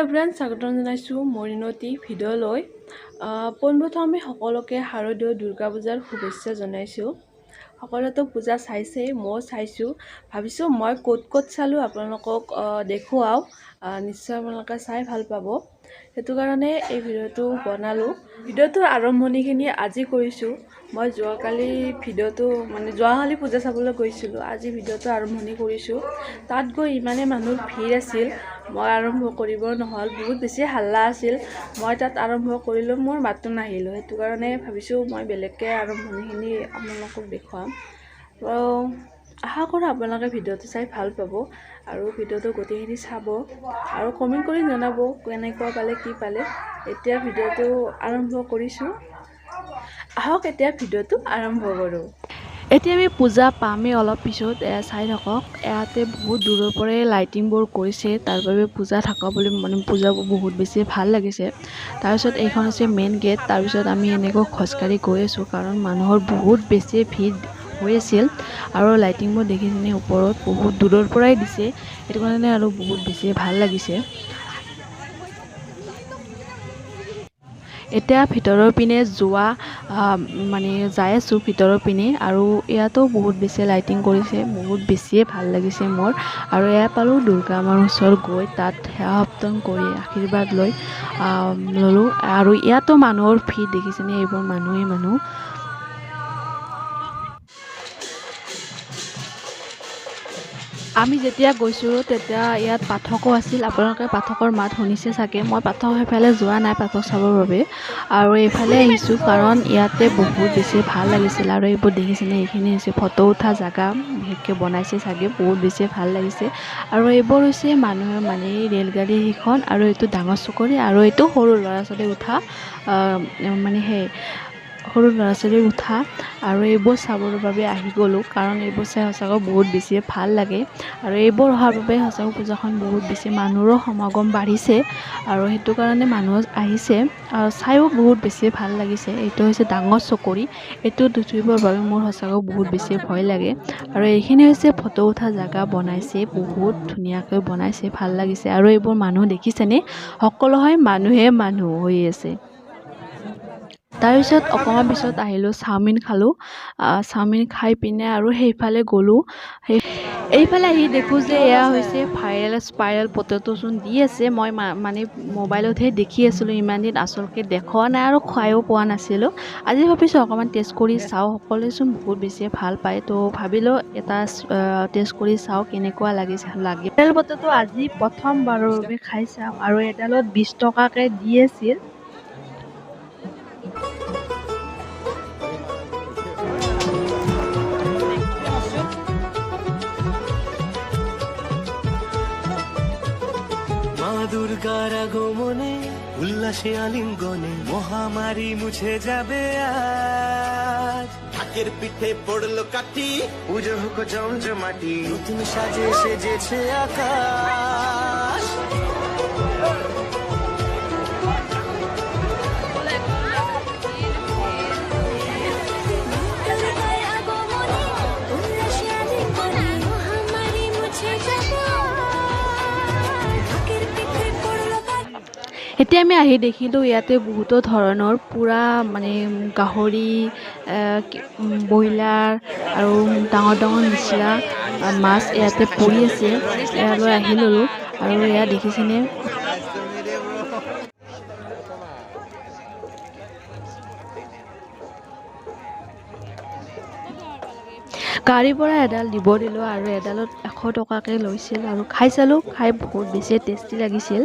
Everyone স্বাগতম জনাইছোঁ মৰিনতি ভিডিঅ'লৈ। পোনপ্ৰথমে সকলোকে শাৰদীয় দুৰ্গা পূজাৰ শুভেচ্ছা জনাইছোঁ। সকলোতো পূজা চাইছেই, ময়ো চাইছোঁ। ভাবিছোঁ মই ক'ত চালোঁ আপোনালোকক দেখুৱাওঁ। নিশ্চয় আপোনালোকে চাই ভাল পাব। সেইটো কাৰণে এই ভিডিঅ'টো বনালোঁ। ভিডিঅ'টোৰ আৰম্ভণিখিনি আজি কৰিছোঁ। মই যোৱাকালি পূজা চাবলৈ গৈছিলোঁ। আজি ভিডিঅ'টো আৰম্ভণি কৰিছোঁ। তাত গৈ ইমানেই মানুহৰ ভিৰ আছিল, মই আৰম্ভ কৰিব নহ'ল। বহুত বেছি হাল্লা আছিল। মই তাত আৰম্ভ কৰিলোঁ, মোৰ মাতটো নাহিলোঁ। সেইটো কাৰণে ভাবিছোঁ মই বেলেগকৈ আৰম্ভণিখিনি আপোনালোকক দেখুৱাম। আশা কৰোঁ আপোনালোকে ভিডিঅ'টো চাই ভাল পাব আৰু ভিডিঅ'টো গোটেইখিনি চাব আৰু কমেণ্ট কৰি জনাব কেনেকুৱা পালে, কি পালে। এতিয়া ভিডিঅ'টো আৰম্ভ কৰিছোঁ। আহক এতিয়া ভিডিঅ'টো আৰম্ভ কৰোঁ। এতিয়া আমি পূজা পামেই অলপ পিছত, চাই থাকক। ইয়াতে বহুত দূৰৰ পৰাই লাইটিংবোৰ কৰিছে, তাৰ বাবে পূজা থকা বুলি পূজাবোৰ বহুত বেছি ভাল লাগিছে। তাৰপিছত এইখন হৈছে মেইন গেট। তাৰপিছত আমি এনেকৈ খোজকাঢ়ি গৈ আছোঁ, কাৰণ মানুহৰ বহুত বেছি ভিৰ হৈ আছিল আৰু লাইটিংবোৰ দেখিছেনে ওপৰত বহুত দূৰৰ পৰাই দিছে। সেইটো কাৰণে আৰু বহুত বেছি ভাল লাগিছে। এতিয়া ভিতৰৰ পিনে যাই আছোঁ ভিতৰৰ পিনে, আৰু ইয়াতো বহুত বেছি লাইটিং কৰিছে, বহুত বেছিয়ে ভাল লাগিছে মোৰ। আৰু এয়া পালোঁ দুৰ্গা মাৰ ওচৰত গৈ তাত সেৱা সপ্তম কৰি আশীৰ্বাদ ল'লোঁ। আৰু ইয়াতো মানুহৰ ভিৰ দেখিছেনে, এইবোৰ মানুহ। আমি যেতিয়া গৈছোঁ তেতিয়া ইয়াত পাঠকো আছিল। আপোনালোকে পাঠকৰ মাত শুনিছে চাগে। মই পাঠক সেইফালে যোৱা নাই পাঠক চাবৰ বাবে, আৰু এইফালে আহিছোঁ কাৰণ ইয়াতে বহুত বেছি ভাল লাগিছিল। আৰু এইবোৰ দেখিছেনে, এইখিনি হৈছে ফটো উঠা জেগা, বিশেষকৈ বনাইছে চাগে, বহুত বেছি ভাল লাগিছে। আৰু এইবোৰ হৈছে মানুহে ৰেলগাড়ী সেইখন, আৰু এইটো ডাঙৰ চকৰি, আৰু এইটো সৰু ল'ৰা ছোৱালী উঠা আৰু এইবোৰ চাবৰ বাবে আহি গ'লোঁ, কাৰণ এইবোৰ চাই সঁচাকৈ বহুত বেছি ভাল লাগে। আৰু এইবোৰ অহাৰ বাবে সঁচাকৈ পূজাখন বহুত বেছি মানুহৰো সমাগম বাঢ়িছে, আৰু সেইটো কাৰণে মানুহ আহিছে আৰু চাইও বহুত বেছি ভাল লাগিছে। এইটো হৈছে ডাঙৰ চকৰি, এইটোত উঠিবৰ বাবে মোৰ সঁচাকৈ বহুত বেছি ভয় লাগে। আৰু এইখিনি হৈছে ফটো উঠা জেগা, বনাইছে বহুত ধুনীয়াকৈ বনাইছে, ভাল লাগিছে। আৰু এইবোৰ মানুহ দেখিছেনে, সকলো হয় মানুহ হৈ আছে। তাৰপিছত অকণমান পিছত আহিলোঁ, চাওমিন খালোঁ। চাওমিন খাই পিনে আৰু সেইফালে গ'লোঁ। এইফালে আহি দেখোঁ যে এয়া হৈছে ভাইৰেল স্পাইৰেল পটেটো চোন দি আছে। মই মোবাইলতহে দেখি আছিলোঁ, ইমান দিন আচলকৈ দেখুওৱা নাই আৰু খুৱাইও পোৱা নাছিলোঁ। আজি ভাবিছোঁ অকণমান টেষ্ট কৰি চাওঁ, সকলোৱেচোন বহুত বেছি ভাল পায়, তো ভাবিলোঁ এটা টেষ্ট কৰি চাওঁ কেনেকুৱা লাগে। ভাইৰেল পটেটো আজি প্ৰথমবাৰৰ বাবে খাই চাওঁ, আৰু এডালত 20 টকাকৈ দি আছিল। মা দুর্গার আগমনে উল্লাসে আলিঙ্গনে মহামারী মুছে যাবে আজ। ঢাকের পিঠে পড়লো কাঠি, পুজো হোক জমজমাটি, নতুন সাজে সেজেছে আকাশ। এতিয়া আমি আহি দেখিলোঁ ইয়াতে বহুতো ধৰণৰ পূৰা গাহৰি, ব্ৰইলাৰ আৰু ডাঙৰ নিচিনা মাছ ইয়াতে পৰি আছে। ইয়ালৈ আহি ল'লোঁ, আৰু এয়া দেখিছেনে, গাড়ীৰ পৰা এডাল দিব দিলোঁ, আৰু এডালত 100 টকাকৈ লৈছিল। আৰু খাই চালোঁ, খাই বহুত বেছি টেষ্টি লাগিছিল।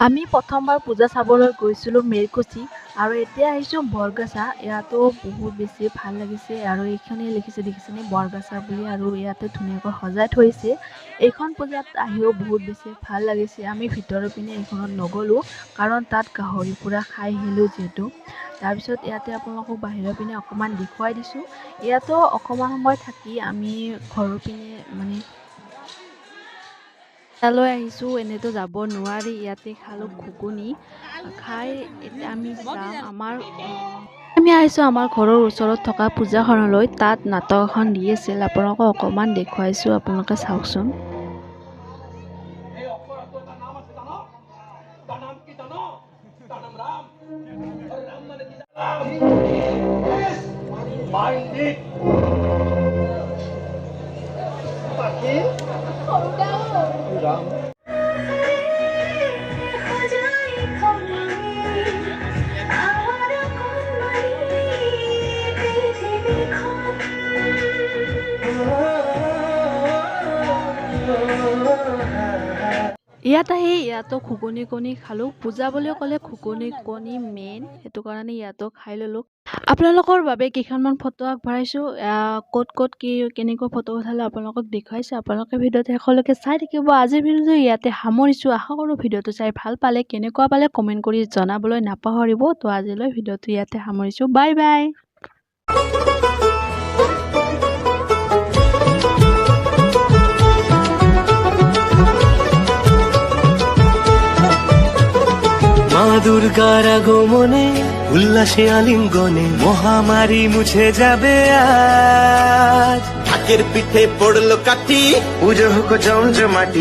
আমি প্ৰথমবাৰ পূজা চাবলৈ গৈছিলোঁ মেৰকুচি, আৰু এতিয়া আহিছোঁ বৰগাছা। ইয়াতো বহুত বেছি ভাল লাগিছে, আৰু এইখনে দেখিছেনে বৰগাছা বুলি, আৰু ইয়াতে ধুনীয়াকৈ সজাই থৈছে। এইখন পূজাত আহিও বহুত বেছি ভাল লাগিছে। আমি ভিতৰৰ পিনে এইখনত নগ'লোঁ, কাৰণ তাত গাহৰি পূৰা খাই আহিলোঁ যিহেতু। তাৰপিছত ইয়াতে আপোনালোকক বাহিৰৰ পিনে অকণমান দেখুৱাই দিছোঁ। ইয়াতো অকণমান সময় থাকি আমি ঘৰৰ পিনে তালৈ আহিছোঁ। এনেতো যাব নোৱাৰি। ইয়াতে খালোঁ ঘুগুনি, খাই এতিয়া আমি যাম আমাৰ আমি আহিছোঁ আমাৰ ঘৰৰ ওচৰত থকা পূজাখনলৈ। তাত নাটক এখন দি আছিল, আপোনালোকক অকণমান দেখুৱাইছোঁ, আপোনালোকে চাওকচোন। ইয়াত আহি ইয়াতো ঘুগুনি কণী খালোঁ। পূজা বুলি ক'লে ঘুগুনি কণী মেইন, সেইটো কাৰণে ইয়াতো খাই ল'লোঁ। আপোনালোকৰ বাবে কেইখনমান ফটো আগবঢ়াইছোঁ। ক'ত ক'ত কি কেনেকুৱা ফটো উঠালে আপোনালোকক দেখুৱাইছোঁ। আপোনালোকে ভিডিঅ'টো শেষলৈকে চাই থাকিব। আজিৰ ভিডিঅ'টো ইয়াতে সামৰিছোঁ। আশা কৰোঁ ভিডিঅ'টো চাই ভাল পালে, কেনেকুৱা পালে কমেণ্ট কৰি জনাবলৈ নাপাহৰিব। তো আজিলৈ ভিডিঅ'টো ইয়াতে সামৰিছোঁ। Bye bye. মা দুর্গার আগমনে উল্লাসে আলিঙ্গনে মহামারী মুছে যাবে আজ। ঢাকের পিঠে পড়লো কাঠি পুজো হোক জমজমাটি।